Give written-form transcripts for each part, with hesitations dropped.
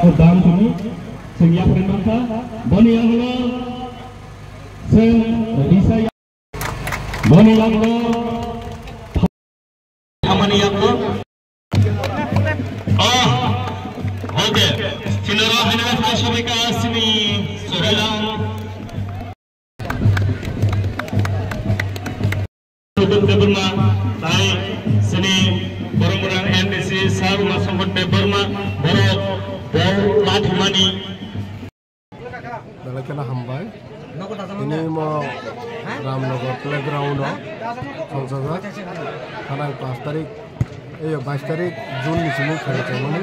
dalam sini sehingga perintah bani Allah bisa bani Allah amani Allah oke sinara hinalah syabika sini sohilang Burma, Thai, sini orang-orang NDC saru masuk ke Burma, borok, Lathimani. Dalam kena hambai, ini mau Ramnagar playground oh, Sangsada, karena 5 tarik, 22 tarik Jun di sini खेला चलेंगे,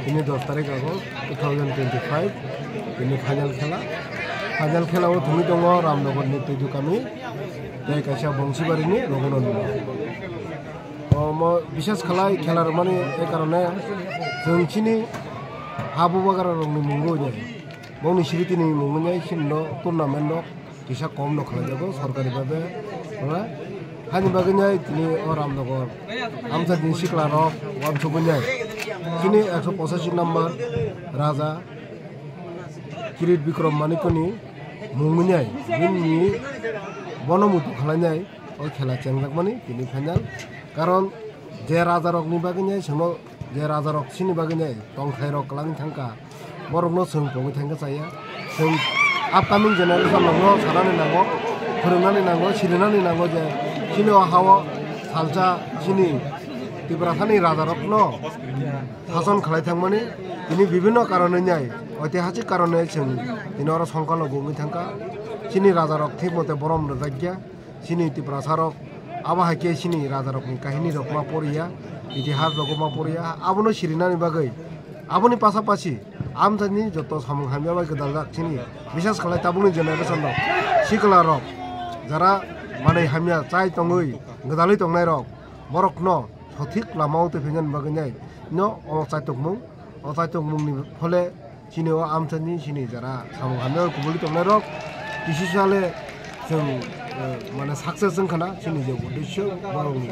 ini 10 tarik Agustus 2025, ini final खेला वो थमी तो वो Ramnagar नी तुझु kami. Dari kasih bangsi baru ini logonan dulu. Mau bisa sekali खेला Ramani karena जों sini habu bagara orang ni munggu je. Mau ni siriti ni munggunya sindo turnamen dok kisah kom dok kalau jago सरकारी babe, orang hanya baginya ini orang Ramnagar. Amsa di sikla dok, wab cobunya. Sini 185 number Raja Kirit Bikram Manikoni munggunya. Ini বনমুতু খালাইনাই ও খেলা চেংলাকমানি তিনি final কারণ যে রাজারক নি বাগিনাই সনো যে রাজারক সিনি বাগিনাই টংখাইরক lung थांखा बरकनो जों बङै थांखा जाया जों आपकामिं जेनेरेसन नंगौ सानानै नांगौ फोरोंनानै नांगौ सिरिनानै नांगौ जे सिनि हावा सालजा सिनि तिब्राथानि राजारकनो शासन खालायथांमानि তিনি বিভিন্ন কারণে নাই ঐতিহাসিক কারণে जों দিনর সংকলন বङै थांखा sini raja rok thik mote borom rajya sini tiprasa rok abahake sini raja rok ni kahini rok ma poriya itihas rok ma poriya abono sirinani bagai aboni pasapasi amjani joto samung hamya bai gedal jak sini bisas khalai tabuni generation rok sikla rok jara manai hamya chai tongoi gedali tongnai rok borok no sothik lamau te phengan bagai nai no o chai tongmung ni phole sini o amjani sini jara samung hamya kubuli tongnai rok 비시살에 좀 mana success engkana sini je bodisho barong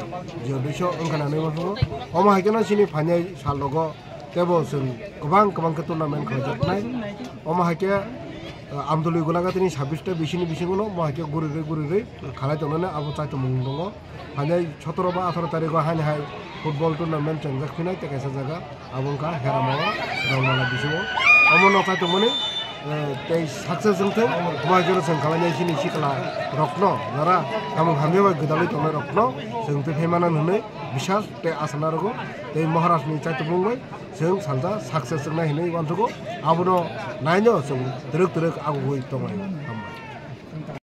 je bodisho engkana nei maso oma hakena sini phanyai salogo tebo sung gobang ke tournament khajatnai oma hake amdoli gulaga tini 26 ta bisini bisingono ma hake gurire khalai tonane abo chaito mungdongo phanyai 17 ba 18 tarikh hani hai football tournament changjak phinai te kaisa jaga abongka heramawa rongmala bisingo omono chaito mone tei success engtheng bajor जों खालामनाय सिनि सिखला रखनो जरा कामं हामेबा गदालि तंनाय रखनो जों ते फेमानान होनै बिसास ते आसाना रगो ते महाराष्ट्रनि चाइतो बुंबाय जों सालजा success जों नायहैनाय बान्थुखौ आबोनो नायनो जों द्रोक आगुबै दंलाय